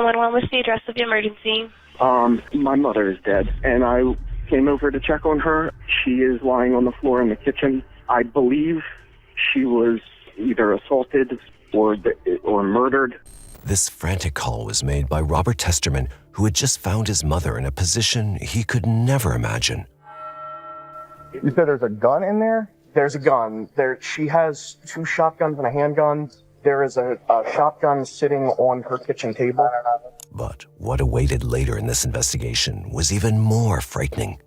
What's the address of the emergency? My mother is dead, and I came over to check on her. She is lying on the floor in the kitchen. I believe she was either assaulted or murdered. This frantic call was made by Robert Testerman, who had just found his mother in a position he could never imagine. You said there's a gun in there? There's a gun. She has 2 shotguns and a handgun. There is a shotgun sitting on her kitchen table. But what awaited later in this investigation was even more frightening.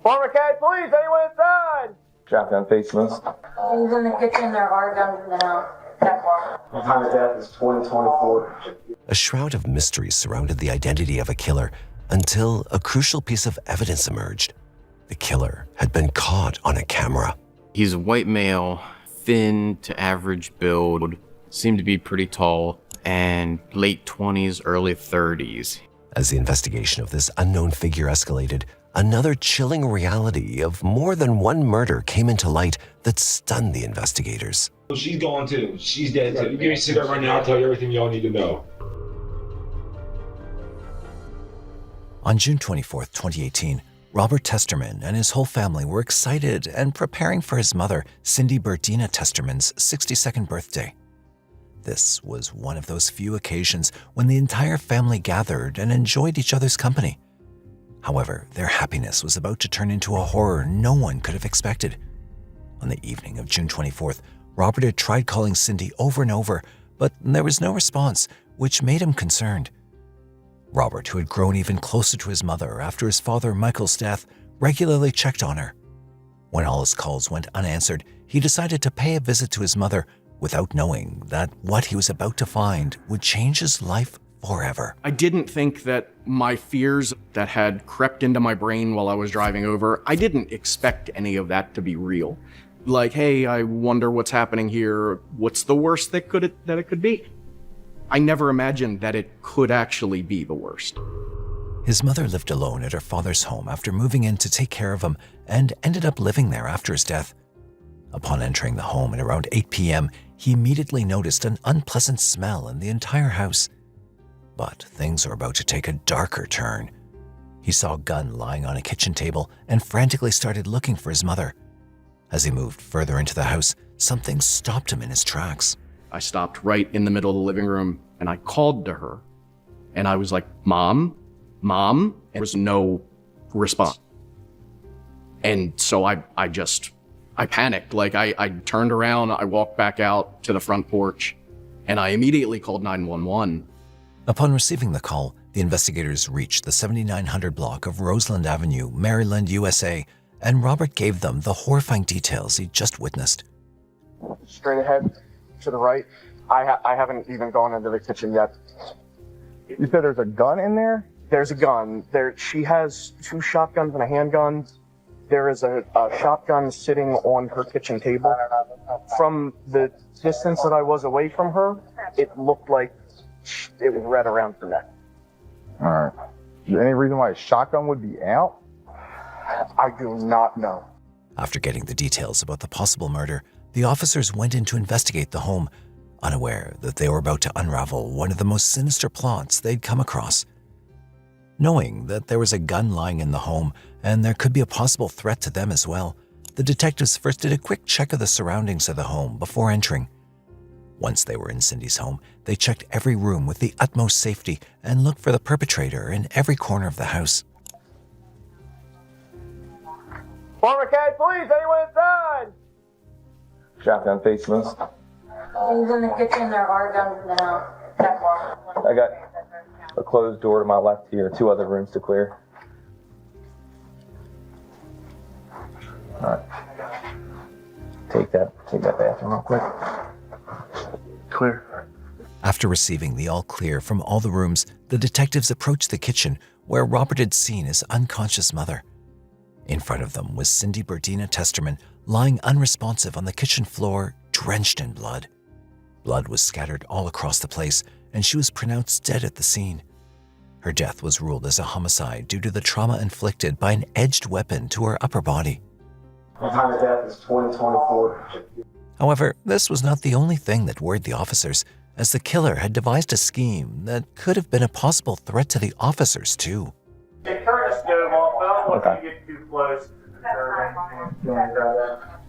Former County Police, anyone inside? Shotgun facing us. Things in the kitchen, there are guns in the house. The time of death is 2024. A shroud of mystery surrounded the identity of a killer until a crucial piece of evidence emerged. The killer had been caught on a camera. He's a white male, thin to average build, seemed to be pretty tall, and late 20s, early 30s. As the investigation of this unknown figure escalated, another chilling reality of more than one murder came into light that stunned the investigators. She's gone too. She's dead too. You give me a cigarette right now, I'll tell you everything y'all need to know. On June 24th, 2018, Robert Testerman and his whole family were excited and preparing for his mother, Cindy Bertina Testerman's 62nd birthday. This was one of those few occasions when the entire family gathered and enjoyed each other's company. However, their happiness was about to turn into a horror no one could have expected. On the evening of June 24th, Robert had tried calling Cindy over and over, but there was no response, which made him concerned. Robert, who had grown even closer to his mother after his father Michael's death, regularly checked on her. When all his calls went unanswered, he decided to pay a visit to his mother without knowing that what he was about to find would change his life forever. I didn't think that my fears that had crept into my brain while I was driving over, I didn't expect any of that to be real. Like, hey, I wonder what's happening here. What's the worst that it could be? I never imagined that it could actually be the worst. His mother lived alone at her father's home after moving in to take care of him and ended up living there after his death. Upon entering the home at around 8 p.m., he immediately noticed an unpleasant smell in the entire house. But things were about to take a darker turn. He saw a gun lying on a kitchen table and frantically started looking for his mother. As he moved further into the house, something stopped him in his tracks. I stopped right in the middle of the living room and I called to her. And I was like, Mom? And there was no response. And so I panicked. Like I turned around, I walked back out to the front porch, and I immediately called 911. Upon receiving the call, the investigators reached the 7900 block of Roseland Avenue, Maryland, USA, and Robert gave them the horrifying details he'd just witnessed. Straight ahead, to the right. I haven't even gone into the kitchen yet. You said there's a gun in there? There's a gun. She has 2 shotguns and a handgun. There is a shotgun sitting on her kitchen table. From the distance that I was away from her, it looked like it was red around her neck. All right. Is there any reason why a shotgun would be out? I do not know. After getting the details about the possible murder, the officers went in to investigate the home, unaware that they were about to unravel one of the most sinister plots they'd come across. Knowing that there was a gun lying in the home and there could be a possible threat to them as well, the detectives first did a quick check of the surroundings of the home before entering. Once they were in Cindy's home, they checked every room with the utmost safety and looked for the perpetrator in every corner of the house. Former County Police, anyone inside? Shotgun facing us. Things in the kitchen, there are guns in the house. I got a closed door to my left here, 2 other rooms to clear. All right. Take that bathroom real quick. Clear. After receiving the all clear from all the rooms, the detectives approached the kitchen where Robert had seen his unconscious mother. In front of them was Cindy Bertina Testerman, lying unresponsive on the kitchen floor, drenched in blood. Blood was scattered all across the place, and she was pronounced dead at the scene. Her death was ruled as a homicide due to the trauma inflicted by an edged weapon to her upper body. The time of death is 2024. However, this was not the only thing that worried the officers. as the killer had devised a scheme that could have been a possible threat to the officers too. Hey, turn the stove off, but I don't want Okay. you to get too close.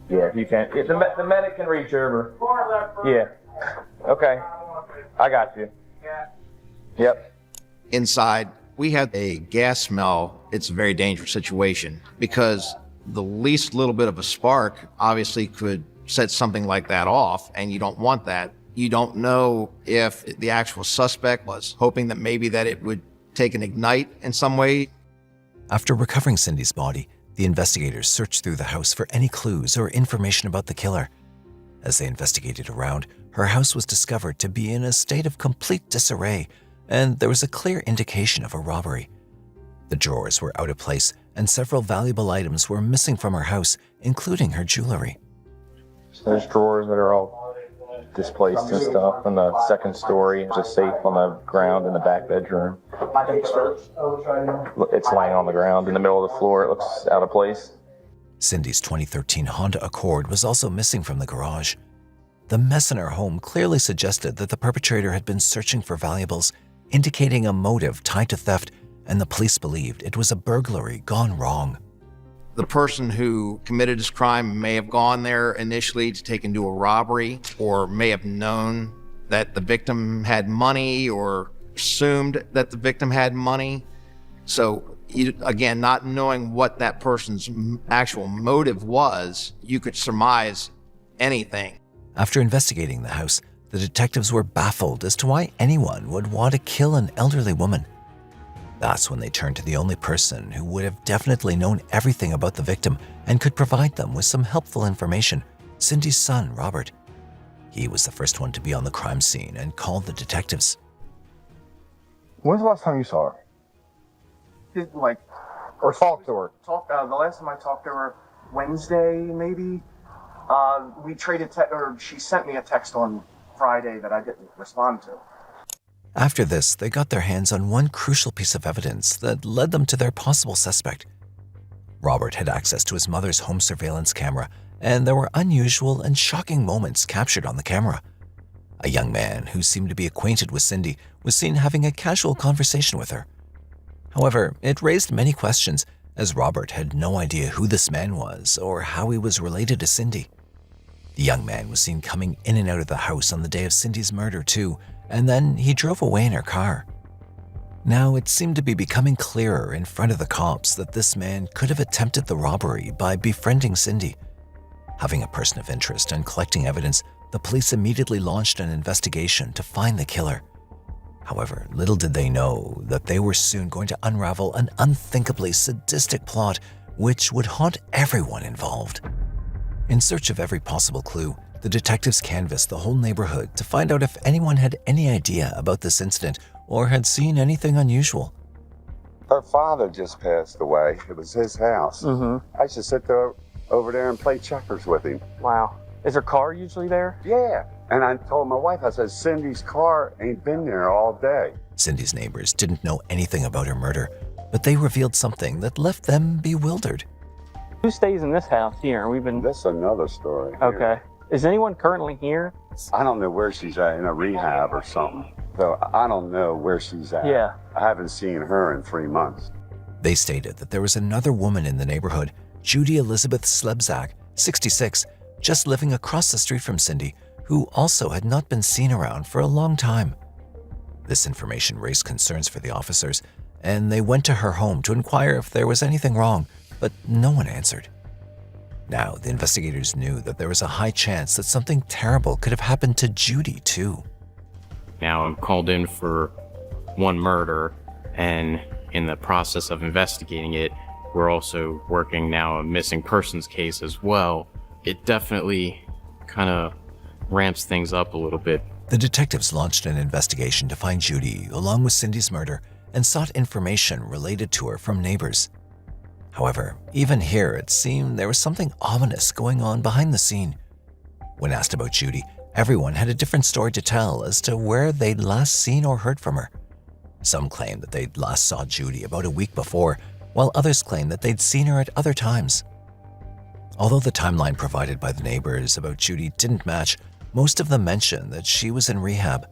Yeah, if you can. The medic can reach over. Yeah. Okay. I got you. Yep. Inside, we had a gas smell. It's a very dangerous situation because the least little bit of a spark obviously could set something like that off, and you don't want that. You don't know if the actual suspect was hoping that maybe that it would take and ignite in some way. After recovering Cindy's body, the investigators searched through the house for any clues or information about the killer. As they investigated around, her house was discovered to be in a state of complete disarray, and there was a clear indication of a robbery. The drawers were out of place, and several valuable items were missing from her house, including her jewelry. So there's drawers that are all displaced and stuff. On the second story, there's a safe on the ground in the back bedroom. It's laying on the ground in the middle of the floor. It looks out of place. Cindy's 2013 Honda Accord was also missing from the garage. The mess in her home clearly suggested that the perpetrator had been searching for valuables, indicating a motive tied to theft, and the police believed it was a burglary gone wrong. The person who committed this crime may have gone there initially to take and do a robbery, or may have known that the victim had money or assumed that the victim had money. So again, not knowing what that person's actual motive was, you could surmise anything. After investigating the house, the detectives were baffled as to why anyone would want to kill an elderly woman. That's when they turned to the only person who would have definitely known everything about the victim and could provide them with some helpful information, Cindy's son, Robert. He was the first one to be on the crime scene and called the detectives. When's the last time you saw her? Or talked to her? The last time I talked to her, Wednesday maybe. We traded, or she sent me a text on Friday that I didn't respond to. After this, they got their hands on one crucial piece of evidence that led them to their possible suspect. Robert had access to his mother's home surveillance camera, and there were unusual and shocking moments captured on the camera. A young man who seemed to be acquainted with Cindy was seen having a casual conversation with her. However, it raised many questions, as Robert had no idea who this man was or how he was related to Cindy. The young man was seen coming in and out of the house on the day of Cindy's murder too, and then he drove away in her car. Now, it seemed to be becoming clearer in front of the cops that this man could have attempted the robbery by befriending Cindy. Having a person of interest and collecting evidence, the police immediately launched an investigation to find the killer. However, little did they know that they were soon going to unravel an unthinkably sadistic plot which would haunt everyone involved. In search of every possible clue, the detectives canvassed the whole neighborhood to find out if anyone had any idea about this incident or had seen anything unusual. Her father just passed away. It was his house. Mm-hmm. I used to sit there over there and play checkers with him. Wow. Is her car usually there? Yeah. And I told my wife, I said, Cindy's car ain't been there all day. Cindy's neighbors didn't know anything about her murder, but they revealed something that left them bewildered. Who stays in this house here? That's another story. Okay. Is anyone currently here? I don't know where she's at, in a rehab or something. So I don't know where she's at. Yeah. I haven't seen her in 3 months. They stated that there was another woman in the neighborhood, Judy Elizabeth Slebzak, 66, just living across the street from Cindy, who also had not been seen around for a long time. This information raised concerns for the officers, and they went to her home to inquire if there was anything wrong, but no one answered. Now, the investigators knew that there was a high chance that something terrible could have happened to Judy, too. Now I'm called in for one murder, and in the process of investigating it, we're also working now a missing persons case as well. It definitely kind of ramps things up a little bit. The detectives launched an investigation to find Judy, along with Cindy's murder, and sought information related to her from neighbors. However, even here, it seemed there was something ominous going on behind the scene. When asked about Judy, everyone had a different story to tell as to where they'd last seen or heard from her. Some claimed that they'd last saw Judy about a week before, while others claimed that they'd seen her at other times. Although the timeline provided by the neighbors about Judy didn't match, Most of them mentioned that she was in rehab.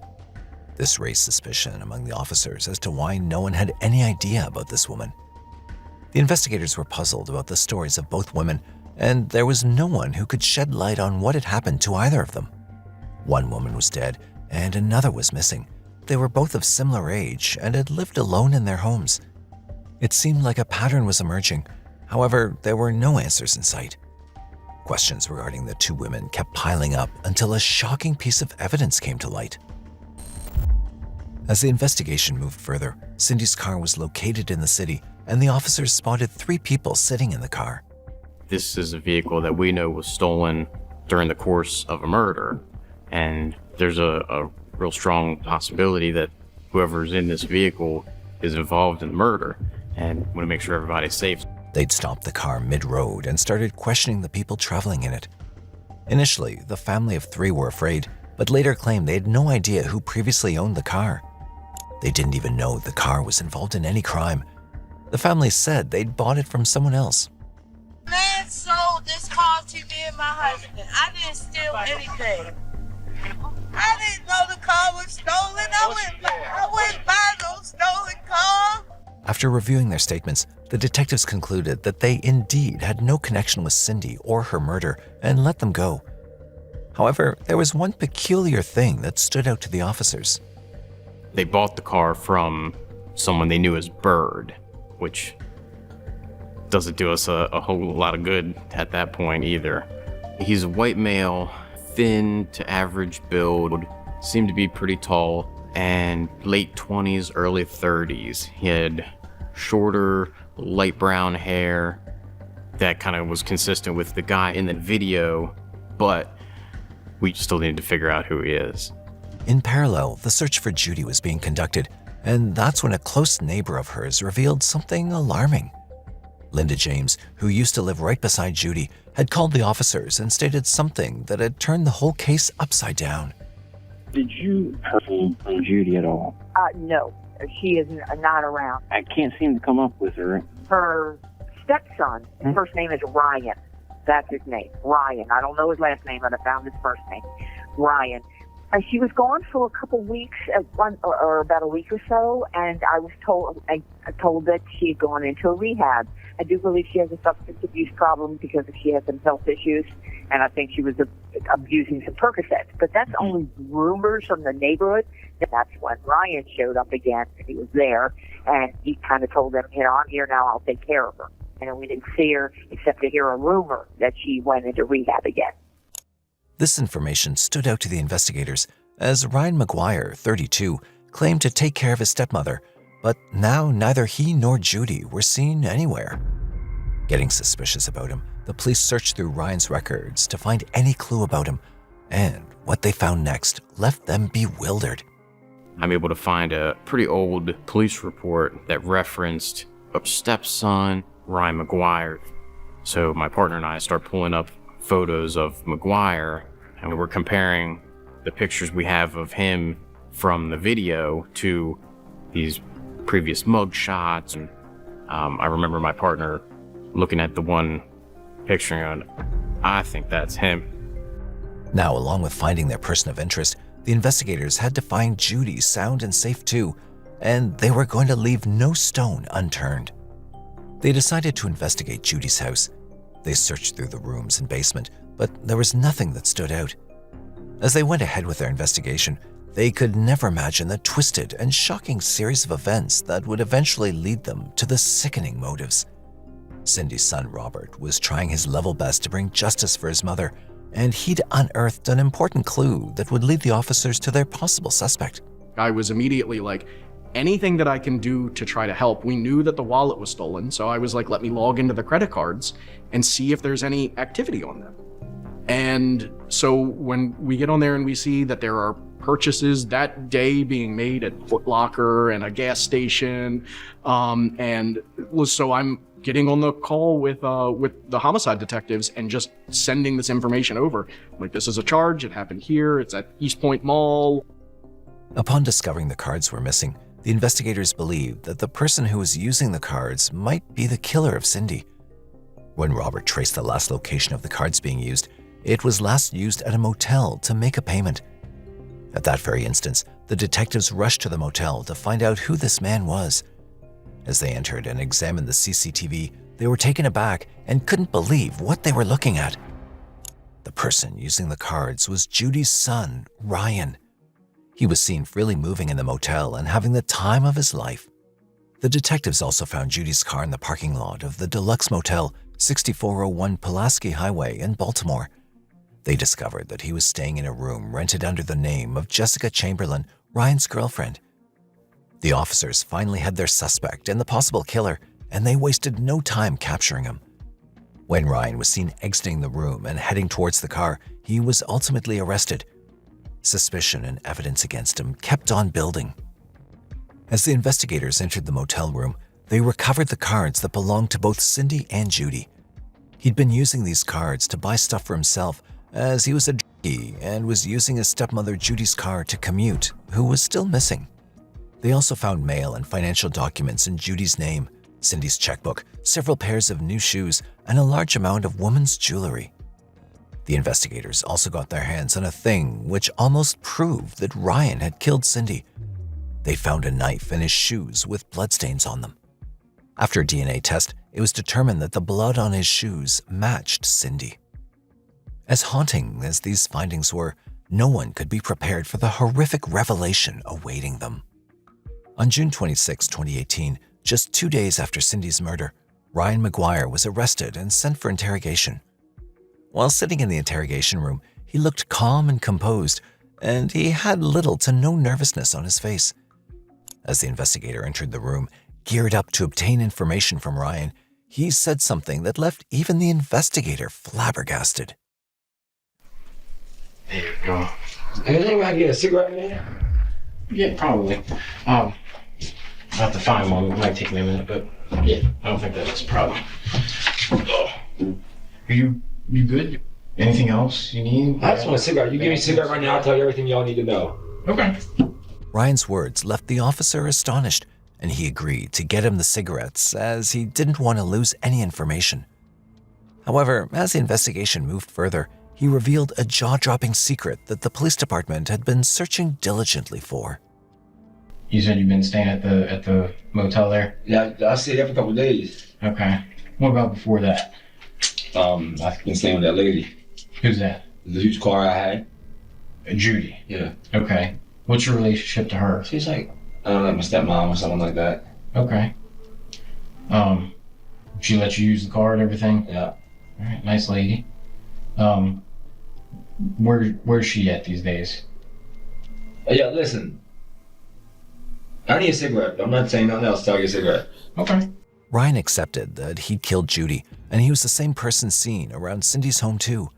This raised suspicion among the officers as to why no one had any idea about this woman. The investigators were puzzled about the stories of both women, and there was no one who could shed light on what had happened to either of them. One woman was dead, and another was missing. They were both of similar age and had lived alone in their homes. It seemed like a pattern was emerging. However, there were no answers in sight. Questions regarding the two women kept piling up until a shocking piece of evidence came to light. As the investigation moved further, Cindy's car was located in the city, and the officers spotted 3 people sitting in the car. This is a vehicle that we know was stolen during the course of a murder, and there's a real strong possibility that whoever's in this vehicle is involved in the murder, and want to make sure everybody's safe. They'd stopped the car mid-road and started questioning the people traveling in it. Initially, the family of 3 were afraid, but later claimed they had no idea who previously owned the car. They didn't even know the car was involved in any crime. The family said they'd bought it from someone else. Man sold this car to me and my husband. I didn't steal anything. I didn't know the car was stolen. I wouldn't buy no stolen car. After reviewing their statements, the detectives concluded that they indeed had no connection with Cindy or her murder and let them go. However, there was one peculiar thing that stood out to the officers. They bought the car from someone they knew as Bird, which doesn't do us a whole lot of good at that point either. He's a white male, thin to average build, seemed to be pretty tall, and late 20s, early 30s. He had shorter, light brown hair that kind of was consistent with the guy in the video, but we still needed to figure out who he is. In parallel, the search for Judy was being conducted, and that's when a close neighbor of hers revealed something alarming. Linda James, who used to live right beside Judy, had called the officers and stated something that had turned the whole case upside down. Did you hear from Judy at all? No, she is not around. I can't seem to come up with her. Her stepson, his first name is Ryan. That's his name, Ryan. I don't know his last name, but I found his first name, Ryan. She was gone for a couple weeks, or about a week or so, and I told that she had gone into a rehab. I do believe she has a substance abuse problem because she has some health issues, and I think she was abusing some Percocets. But that's only rumors from the neighborhood. And that's when Ryan showed up again, and he was there, and he kind of told them, I'm here now, I'll take care of her. And we didn't see her except to hear a rumor that she went into rehab again. This information stood out to the investigators as Ryan Maguire, 32, claimed to take care of his stepmother, but now neither he nor Judy were seen anywhere. Getting suspicious about him, the police searched through Ryan's records to find any clue about him, and what they found next left them bewildered. I'm able to find a pretty old police report that referenced a stepson, Ryan Maguire. So my partner and I start pulling up photos of Maguire, and we're comparing the pictures we have of him from the video to these previous mug shots. And I remember my partner looking at the one picture and going, I think that's him. Now, along with finding their person of interest, the investigators had to find Judy sound and safe too, and they were going to leave no stone unturned. They decided to investigate Judy's house. They searched through the rooms and basement, but there was nothing that stood out. As they went ahead with their investigation, they could never imagine the twisted and shocking series of events that would eventually lead them to the sickening motives. Cindy's son, Robert, was trying his level best to bring justice for his mother, and he'd unearthed an important clue that would lead the officers to their possible suspect. I was immediately like, anything that I can do to try to help. We knew that the wallet was stolen, so I was like, let me log into the credit cards and see if there's any activity on them. And so when we get on there and we see that there are purchases that day being made at Foot Locker and a gas station, so I'm getting on the call with the homicide detectives and just sending this information over. Like, this is a charge, it happened here, it's at East Point Mall. Upon discovering the cards were missing, the investigators believed that the person who was using the cards might be the killer of Cindy. When Robert traced the last location of the cards being used, It was last used at a motel to make a payment. At that very instance, the detectives rushed to the motel to find out who this man was. As they entered and examined the CCTV, they were taken aback and couldn't believe what they were looking at. The person using the cards was Judy's son, Ryan. He was seen freely moving in the motel and having the time of his life. The detectives also found Judy's car in the parking lot of the Deluxe Motel, 6401 Pulaski Highway in Baltimore. They discovered that he was staying in a room rented under the name of Jessica Chamberlain, Ryan's girlfriend. The officers finally had their suspect and the possible killer, and they wasted no time capturing him. When Ryan was seen exiting the room and heading towards the car, he was ultimately arrested. Suspicion and evidence against him kept on building. As the investigators entered the motel room, they recovered the cards that belonged to both Cindy and Judy. He'd been using these cards to buy stuff for himself, as he was a junkie and was using his stepmother Judy's car to commute, who was still missing. They also found mail and financial documents in Judy's name, Cindy's checkbook, several pairs of new shoes, and a large amount of women's jewelry. The investigators also got their hands on a thing which almost proved that Ryan had killed Cindy. They found a knife in his shoes with bloodstains on them. After a DNA test, it was determined that the blood on his shoes matched Cindy. As haunting as these findings were, no one could be prepared for the horrific revelation awaiting them. On June 26, 2018, just 2 days after Cindy's murder, Ryan Maguire was arrested and sent for interrogation. While sitting in the interrogation room, he looked calm and composed, and he had little to no nervousness on his face. As the investigator entered the room, geared up to obtain information from Ryan, he said something that left even the investigator flabbergasted. There you go. Anything I get a cigarette in there? Yeah, probably. I'll have to find one. It might take me a minute, but yeah, I don't think that's a problem. Are you good? Anything else you need? I just want a cigarette. You give me a cigarette right now, I'll tell you everything y'all need to know. Okay. Ryan's words left the officer astonished, and he agreed to get him the cigarettes as he didn't want to lose any information. However, as the investigation moved further, he revealed a jaw-dropping secret that the police department had been searching diligently for. You said you've been staying at the motel there? Yeah, I stayed there for a couple of days. Okay. What about before that? I've been staying with that lady. Who's that? The huge car I had. Judy. Yeah. Okay. What's your relationship to her? She's like, I don't know, like my stepmom or something like that. Okay. She let you use the car and everything? Yeah. All right, nice lady. Where's she at these days? Yeah, listen. I need a cigarette. I'm not saying nothing else. I'll get a cigarette. Okay. Ryan accepted that he'd killed Judy, and he was the same person seen around Cindy's home too.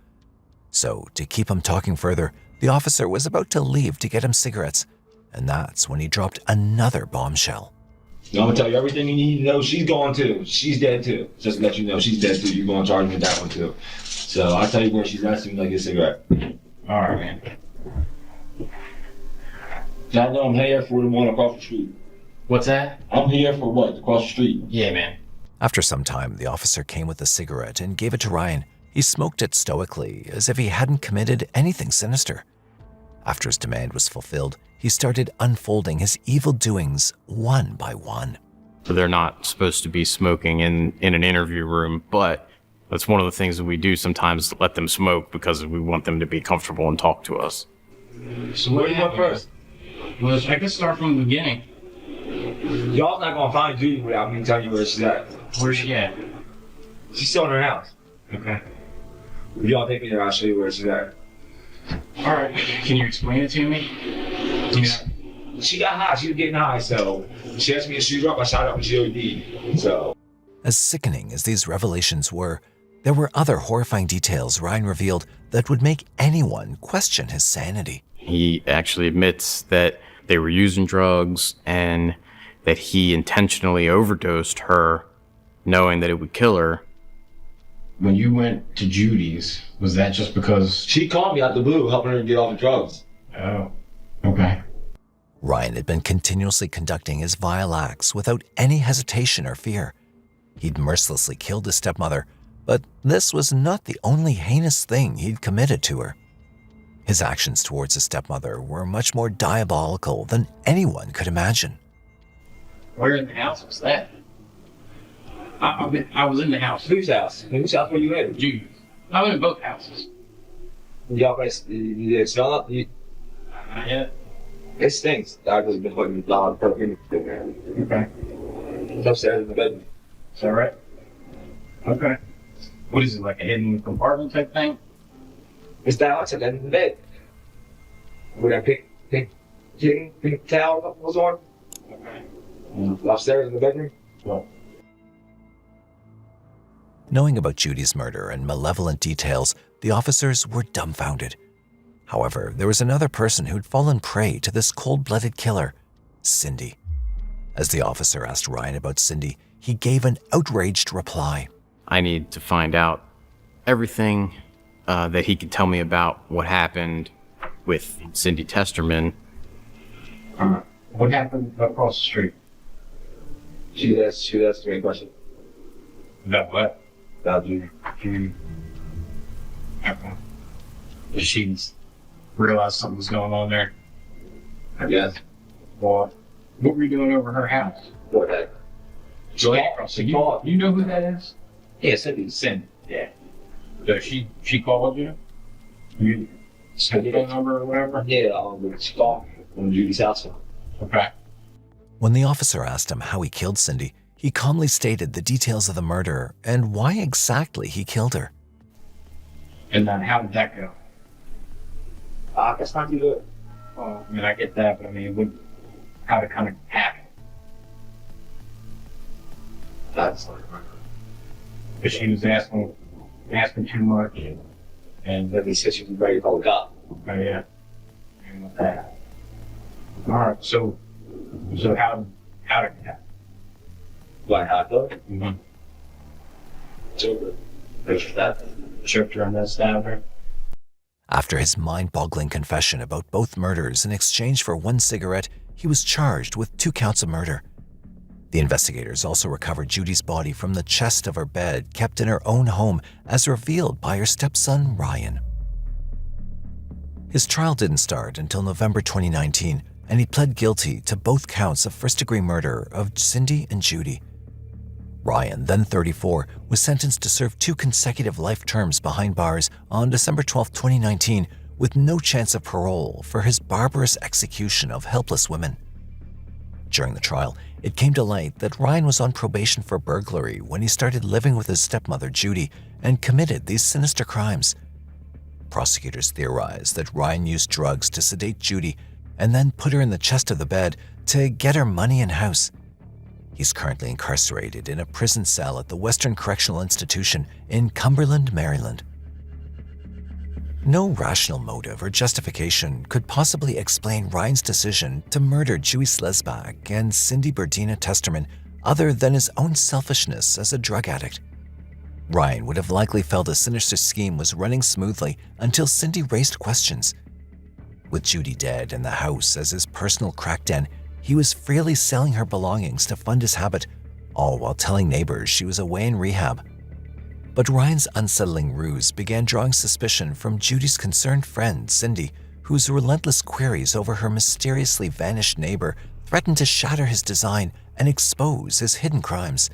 So, to keep him talking further, the officer was about to leave to get him cigarettes, and that's when he dropped another bombshell. I'm gonna tell you everything you need to know. She's gone too. She's dead too. Just to let you know, she's dead too. You're gonna charge me with that one too. So I'll tell you where she's at as soon as I get a cigarette. All right, man. I know I'm here for the one across the street. What's that? I'm here for what? Across the street. Yeah, man. After some time, the officer came with a cigarette and gave it to Ryan. He smoked it stoically, as if he hadn't committed anything sinister. After his demand was fulfilled, he started unfolding his evil doings one by one. They're not supposed to be smoking in an interview room, but that's one of the things that we do sometimes, let them smoke because we want them to be comfortable and talk to us. So where do you want first? Well, I could start from the beginning. Y'all not gonna find Judy without me telling you where she's at. Where's she at? She's still in her house. Okay. If y'all take me there, I'll show you where she's at. All right. Can you explain it to me? She got high. She was getting high, so she asked me to shoot her up. I shot her up and she OD'd. So. As sickening as these revelations were, there were other horrifying details Ryan revealed that would make anyone question his sanity. He actually admits that they were using drugs and that he intentionally overdosed her, knowing that it would kill her. When you went to Judy's, was that just because... She called me out the blue, helping her get off the drugs. Oh, okay. Ryan had been continuously conducting his vile acts without any hesitation or fear. He'd mercilessly killed his stepmother, But this was not the only heinous thing he'd committed to her. His actions towards his stepmother were much more diabolical than anyone could imagine. Where in the house was that? I was in the house. Whose house? Whose house were you in? Judy's. I was in both houses. Y'all guys, you didn't smell it? Not yet. It stinks. I've just been putting dog in there. Okay. It's upstairs in the bedroom. Is that right? Okay. What is it, like a hidden compartment type thing? It's down outside in the bed. Where that pink towel was on. Okay. Upstairs in the bedroom. Well. Knowing about Judy's murder and malevolent details, the officers were dumbfounded. However, there was another person who'd fallen prey to this cold-blooded killer, Cindy. As the officer asked Ryan about Cindy, he gave an outraged reply. I need to find out everything that he could tell me about what happened with Cindy Testerman. What happened across the street? She asked me a question. About what? About you. Okay. Did she realize something was going on there? I guess. What were you doing over her house? What that? So you know who that is? Yeah, Cindy. Cindy. Yeah. So she called you? You had the phone number or whatever? Yeah, she called from Judy's house. Okay. When the officer asked him how he killed Cindy, he calmly stated the details of the murder and why exactly he killed her. And then how did that go? That's not too good. Well, I mean, I get that, but I mean, how did it kind of happen? That's not right. But she was asking too much, and then he said she was ready to call the cop. Oh yeah. And with that. All right. So how did it happen? Like how it goes? Mm-hmm. Super. Thanks for that. Tripped her on that stabber. After his mind-boggling confession about both murders in exchange for one cigarette, he was charged with 2 counts of murder. The investigators also recovered Judy's body from the chest of her bed kept in her own home, as revealed by her stepson, Ryan. His trial didn't start until November 2019, and he pled guilty to both counts of first-degree murder of Cindy and Judy. Ryan, then 34, was sentenced to serve 2 consecutive life terms behind bars on December 12, 2019, with no chance of parole for his barbarous execution of helpless women. During the trial, it came to light that Ryan was on probation for burglary when he started living with his stepmother, Judy, and committed these sinister crimes. Prosecutors theorized that Ryan used drugs to sedate Judy and then put her in the chest of the bed to get her money and house. He's currently incarcerated in a prison cell at the Western Correctional Institution in Cumberland, Maryland. No rational motive or justification could possibly explain Ryan's decision to murder Judy Slezbach and Cindy Bertina Testerman other than his own selfishness as a drug addict. Ryan would have likely felt a sinister scheme was running smoothly until Cindy raised questions. With Judy dead and the house as his personal crack den, he was freely selling her belongings to fund his habit, all while telling neighbors she was away in rehab. But Ryan's unsettling ruse began drawing suspicion from Judy's concerned friend, Cindy, whose relentless queries over her mysteriously vanished neighbor threatened to shatter his design and expose his hidden crimes.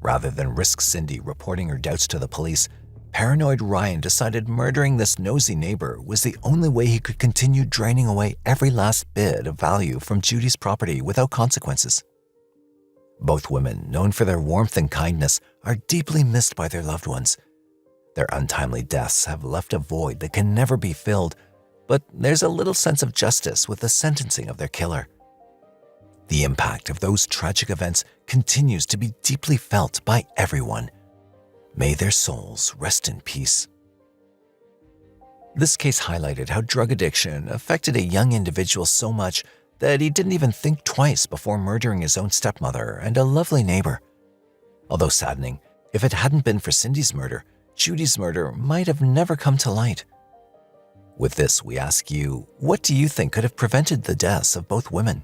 Rather than risk Cindy reporting her doubts to the police, paranoid Ryan decided murdering this nosy neighbor was the only way he could continue draining away every last bit of value from Judy's property without consequences. Both women, known for their warmth and kindness, are deeply missed by their loved ones. Their untimely deaths have left a void that can never be filled, but there's a little sense of justice with the sentencing of their killer. The impact of those tragic events continues to be deeply felt by everyone. May their souls rest in peace. This case highlighted how drug addiction affected a young individual so much that he didn't even think twice before murdering his own stepmother and a lovely neighbor. Although saddening, if it hadn't been for Cindy's murder, Judy's murder might have never come to light. With this, we ask you, what do you think could have prevented the deaths of both women?